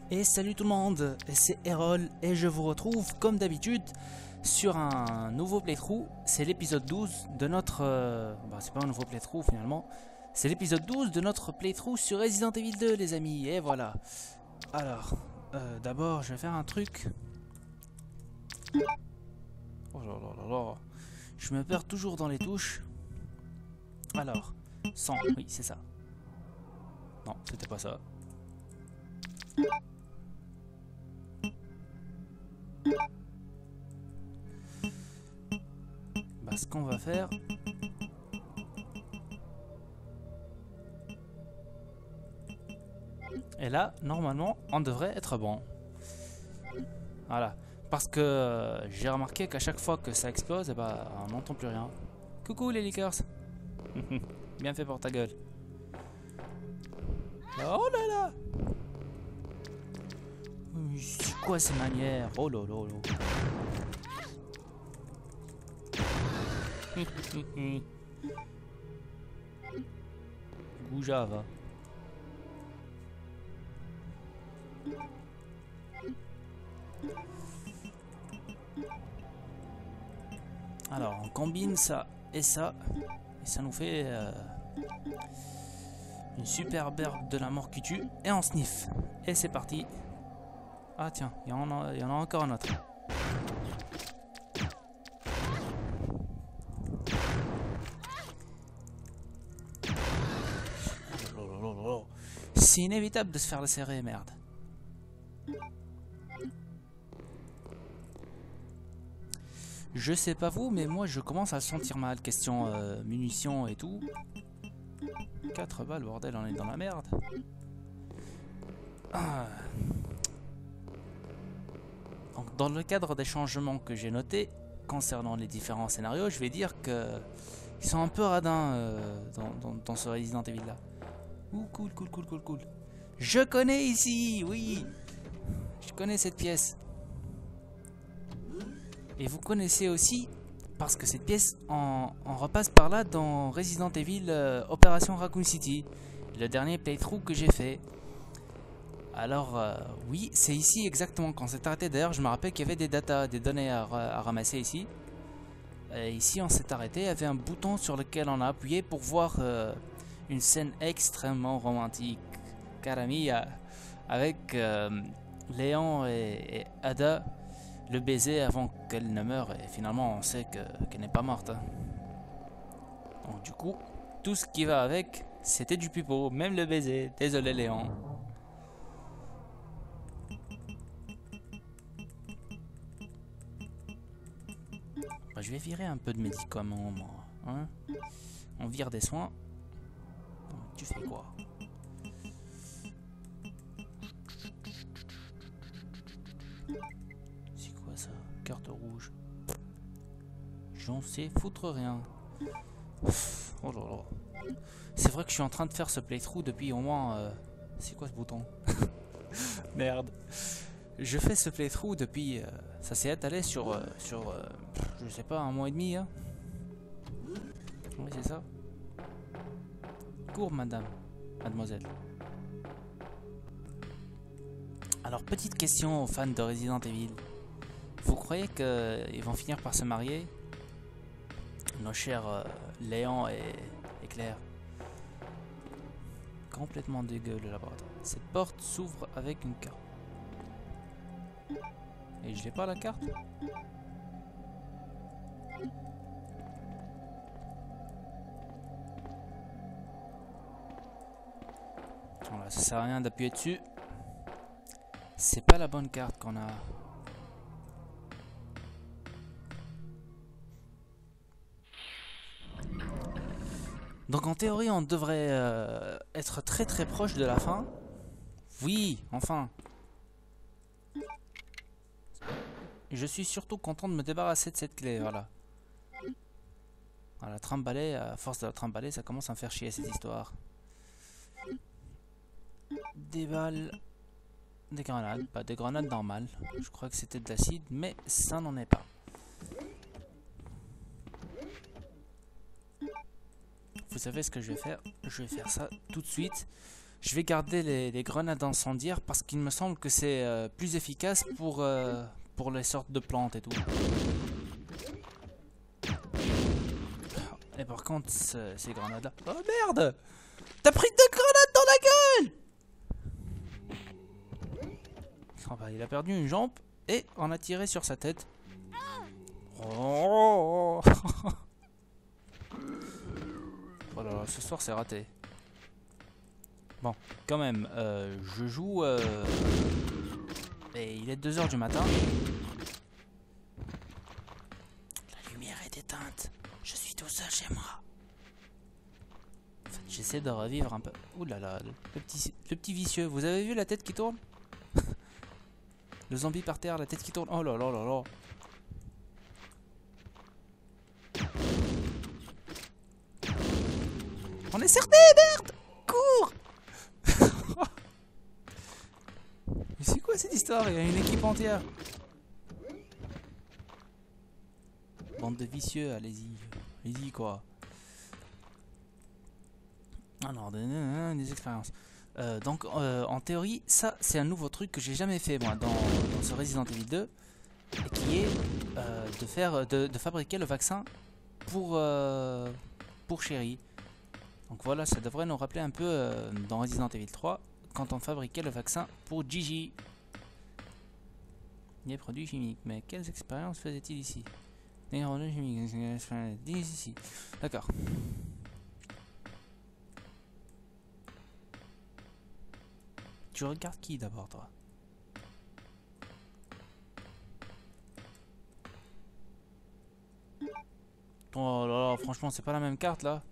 Et salut tout le monde, c'est Erol et je vous retrouve comme d'habitude sur un nouveau playthrough. C'est l'épisode 12 de notre... c'est pas un nouveau playthrough finalement. C'est l'épisode 12 de notre playthrough sur Resident Evil 2 les amis, et voilà. Alors, d'abord je vais faire un truc. Oh là là là là. Je me perds toujours dans les touches. Alors, 100, oui c'est ça. Non, c'était pas ça. Ce qu'on va faire, et là normalement on devrait être bon. Voilà, parce que j'ai remarqué qu'à chaque fois que ça explose, on n'entend plus rien. Coucou les lickers. Bien fait pour ta gueule. Oh là là. C'est quoi ces manières? Oh là là là. Goujava. Alors on combine ça et ça nous fait une superbe herbe de la mort qui tue, et on sniff et c'est parti. Ah tiens, il y en a encore un autre. C'est inévitable de se faire serrer, merde. Je sais pas vous, mais moi je commence à le sentir mal. Question munitions et tout. 4 balles, bordel, on est dans la merde. Ah. Donc, dans le cadre des changements que j'ai notés concernant les différents scénarios, je vais dire que ils sont un peu radins dans ce Resident Evil là. Ouh, cool. Je connais ici, oui. Je connais cette pièce. Et vous connaissez aussi, parce que cette pièce, on repasse par là dans Resident Evil Opération Raccoon City, le dernier playthrough que j'ai fait. Alors, oui, c'est ici exactement quand on s'est arrêté. D'ailleurs, je me rappelle qu'il y avait des données à ramasser ici. Et ici, on s'est arrêté, il y avait un bouton sur lequel on a appuyé pour voir une scène extrêmement romantique. Caramilla, avec Léon et Ada, le baiser avant qu'elle ne meure, et finalement on sait qu'elle n'est pas morte. Donc du coup, tout ce qui va avec, c'était du pipeau, même le baiser. Désolé Léon. Je vais virer un peu de médicaments, moi. Hein, on vire des soins. Tu fais quoi? C'est quoi ça? Carte rouge. J'en sais foutre rien. Oh là là. C'est vrai que je suis en train de faire ce playthrough depuis au moins... C'est quoi ce bouton? Merde. Je fais ce playthrough depuis... ça s'est étalé sur je sais pas, un mois et demi. Hein. Oui, c'est ça. Cours, mademoiselle. Alors, petite question aux fans de Resident Evil. Vous croyez qu'ils vont finir par se marier? Nos chers Léon et Claire. Complètement dégueu le laboratoire. Cette porte s'ouvre avec une carte. Et je n'ai pas la carte? Voilà, ça sert à rien d'appuyer dessus. C'est pas la bonne carte qu'on a. Donc en théorie on devrait être très proche de la fin. Oui, enfin. Je suis surtout content de me débarrasser de cette clé, voilà. Voilà, trimballer, à force de la trimballer, ça commence à me faire chier cette histoire. Des balles, des grenades, pas des grenades normales. Je crois que c'était de l'acide, mais ça n'en est pas. Vous savez ce que je vais faire? Je vais faire ça tout de suite. Je vais garder les grenades incendiaires parce qu'il me semble que c'est plus efficace pour les sortes de plantes et tout. Et par contre, ces grenades-là... Oh merde! T'as pris 2 grenades dans la gueule! Oh bah, il a perdu une jambe et on a tiré sur sa tête. Oh, oh là là, ce soir c'est raté. Bon, quand même, je joue et il est 2 h du matin. La lumière est éteinte. Je suis tout seul chez moi. En fait, j'essaie de revivre un peu. Ouh là là, le petit vicieux. Vous avez vu la tête qui tourne? Le zombie par terre, la tête qui tourne. Oh là là là là. On est cerné, merde! Cours! Mais c'est quoi cette histoire? Il y a une équipe entière. Bande de vicieux, allez-y. Allez-y quoi. Alors, des expériences. Donc, en théorie, ça c'est un nouveau truc que j'ai jamais fait moi dans ce Resident Evil 2. Et qui est de fabriquer le vaccin pour Sherry. Donc voilà, ça devrait nous rappeler un peu dans Resident Evil 3 quand on fabriquait le vaccin pour Gigi. Des produits chimiques, mais quelles expériences faisait-il ici? Des produits chimiques, ici. D'accord. Tu regardes qui d'abord, toi? Oh là là, franchement, c'est pas la même carte là.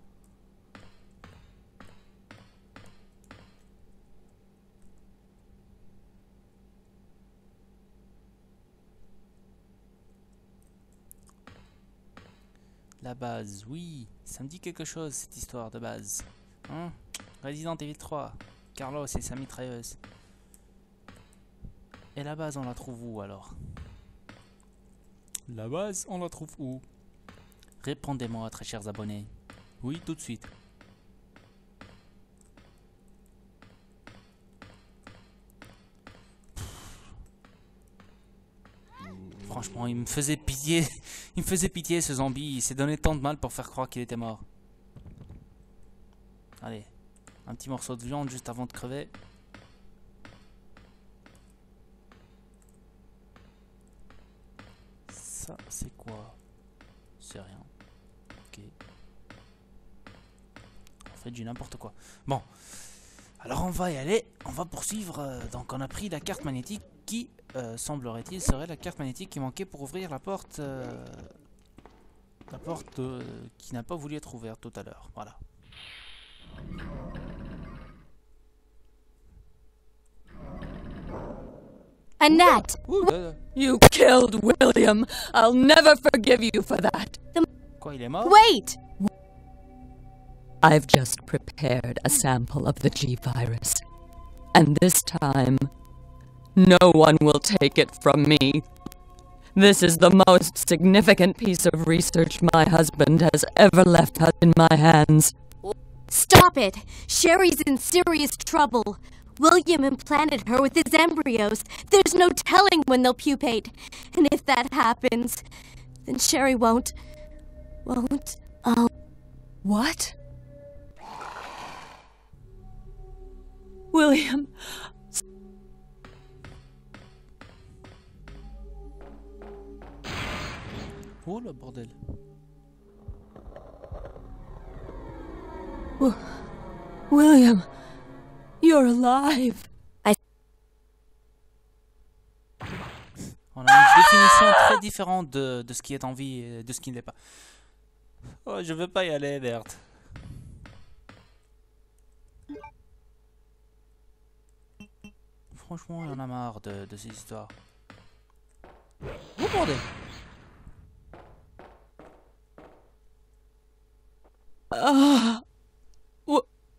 La base, oui, ça me dit quelque chose cette histoire de base. Hein? Resident Evil 3, Carlos et sa mitrailleuse. Et la base, on la trouve où alors? La base, on la trouve où? Répondez-moi, très chers abonnés. Oui, tout de suite. Franchement, il me faisait pitié. Il me faisait pitié ce zombie. Il s'est donné tant de mal pour faire croire qu'il était mort. Allez, un petit morceau de viande juste avant de crever. Ça, c'est quoi? C'est rien. Ok. En fait, j'ai n'importe quoi. Bon. Alors, on va y aller. On va poursuivre. Donc, on a pris la carte magnétique qui, semblerait-il, serait la carte magnétique qui manquait pour ouvrir la porte. La porte qui n'a pas voulu être ouverte tout à l'heure. Voilà. Annette! You killed William! I'll never forgive you for that! Quoi, il est mort? Wait! I've just prepared a sample of the G-virus. And this time, no one will take it from me. This is the most significant piece of research my husband has ever left in my hands. Stop it! Sherry's in serious trouble. William implanted her with his embryos. There's no telling when they'll pupate. And if that happens, then Sherry won't... What? William... Oh le bordel. William, you're alive. On a une définition très différente de ce qui est en vie et de ce qui ne l'est pas. Oh, je veux pas y aller, merde. Franchement, il y en a marre de ces histoires. Oh bordel.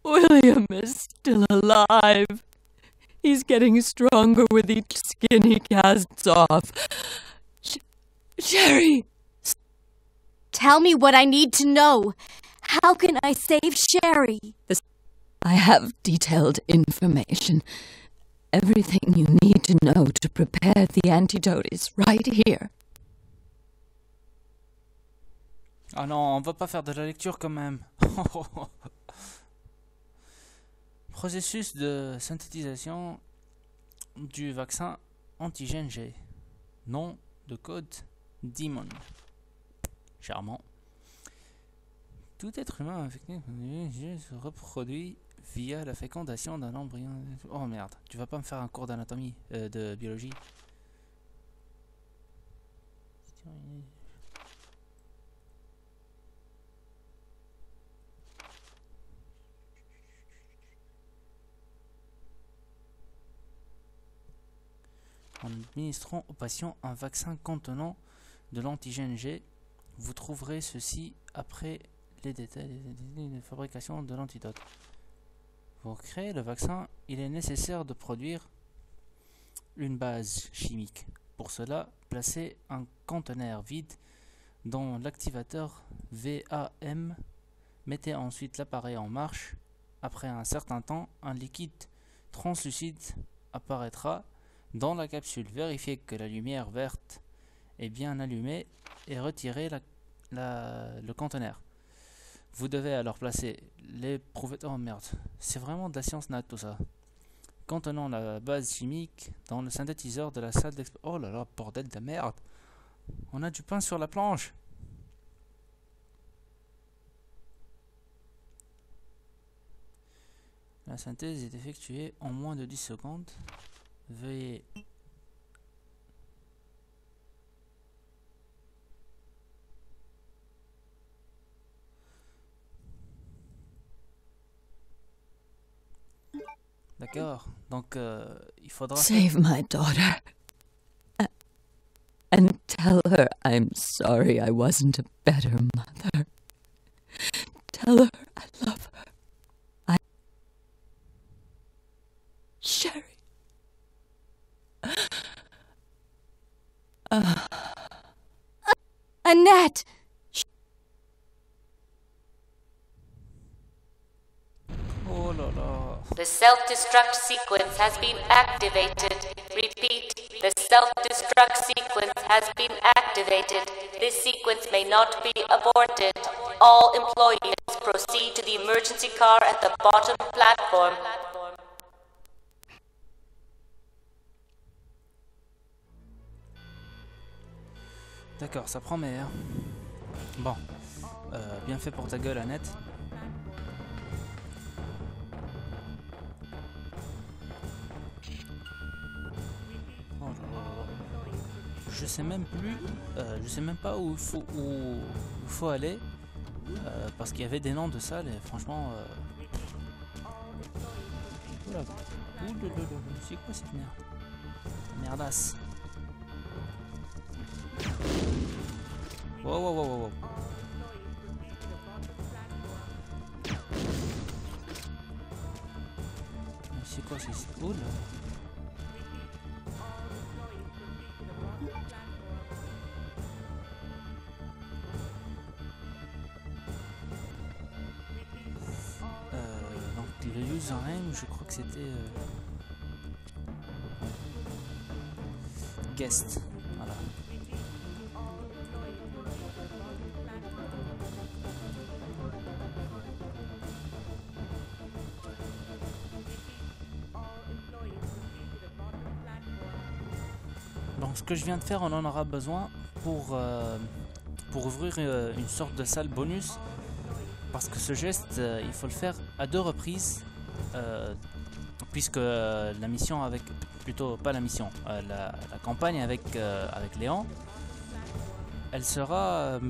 William is still alive. He's getting stronger with each skin he casts off. Sherry! Tell me what I need to know. How can I save Sherry? The I have detailed information. Everything you need to know to prepare the antidote is right here. Ah non, on va pas faire de la lecture quand même. Processus de synthétisation du vaccin antigène G. Nom de code Demon. Charmant. Tout être humain infecté se reproduit via la fécondation d'un embryon. Oh merde, tu vas pas me faire un cours d'anatomie, de biologie. En administrant aux patients un vaccin contenant de l'antigène G, vous trouverez ceci après les détails de fabrication de l'antidote. Pour créer le vaccin, il est nécessaire de produire une base chimique. Pour cela, placez un conteneur vide dans l'activateur VAM. Mettez ensuite l'appareil en marche. Après un certain temps, un liquide translucide apparaîtra dans la capsule. Vérifiez que la lumière verte est bien allumée et retirez le conteneur. Vous devez alors placer les prouvettes. Oh merde, c'est vraiment de la science nat tout ça. Contenant la base chimique dans le synthétiseur de la salle d'expérience. Oh là là, bordel de merde. On a du pain sur la planche. La synthèse est effectuée en moins de 10 secondes. Veuillez d'accord, donc il faudra Save my daughter. And tell her I'm sorry I wasn't a better mother. Tell her I love her. Sherry. Annette! oh là là. The self-destruct sequence has been activated. Repeat, the self-destruct sequence has been activated. This sequence may not be aborted. All employees proceed to the emergency car at the bottom platform. D'accord, ça promet hein. Bon, bien fait pour ta gueule Annette. Oh là là. Je sais même plus, je sais même pas où il faut aller, parce qu'il y avait des noms de salles et franchement... Oula, c'est quoi cette merde? Merdasse. Wow, wow, wow, wow, wow. C'est quoi c'est... Oh là. Donc le username, je crois que c'était... guest. Voilà. Donc ce que je viens de faire, on en aura besoin pour ouvrir une sorte de salle bonus, parce que ce geste il faut le faire à 2 reprises, puisque la mission avec, plutôt pas la mission, la campagne avec Léon, elle sera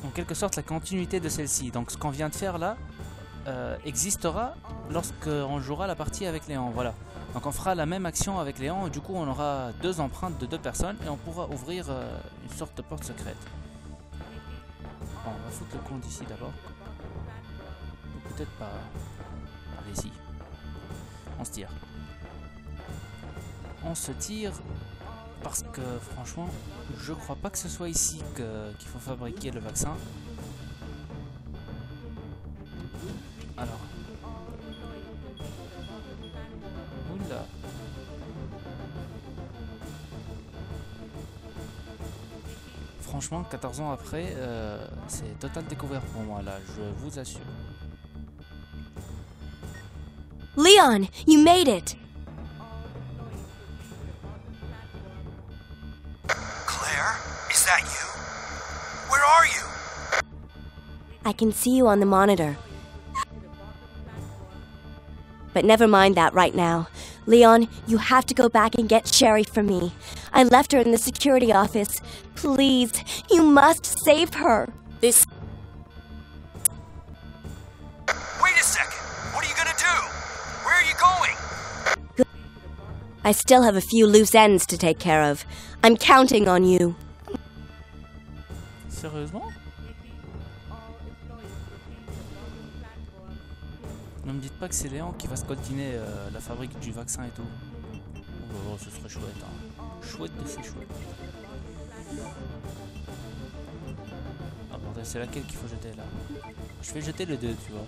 en quelque sorte la continuité de celle-ci. Donc ce qu'on vient de faire là existera lorsque on jouera la partie avec Léon, voilà. Donc on fera la même action avec Léon et du coup on aura 2 empreintes de 2 personnes et on pourra ouvrir une sorte de porte secrète. Bon, on va foutre le compte ici d'abord. Ou peut-être pas. Allez-y. On se tire. On se tire parce que franchement je crois pas que ce soit ici qu'il faut fabriquer le vaccin. Alors. franchement, 14 ans après, c'est total découvert pour moi là, je vous assure. Leon, you made it! Claire, is that you? Where are you? I can see you on the monitor. But never mind that right now. Leon, you have to go back and get Sherry for me. I left her in the security office. Please, you must save her. Wait a second! What are you gonna do? Where are you going? I still have a few loose ends to take care of. I'm counting on you. Sérieusement? Ne me dites pas que c'est Léon qui va se coltiner la fabrique du vaccin et tout. Oh, ce serait chouette, hein. Chouette de ces chouettes. Ah bordel, c'est laquelle qu'il faut jeter là? Je vais jeter le 2, tu vois.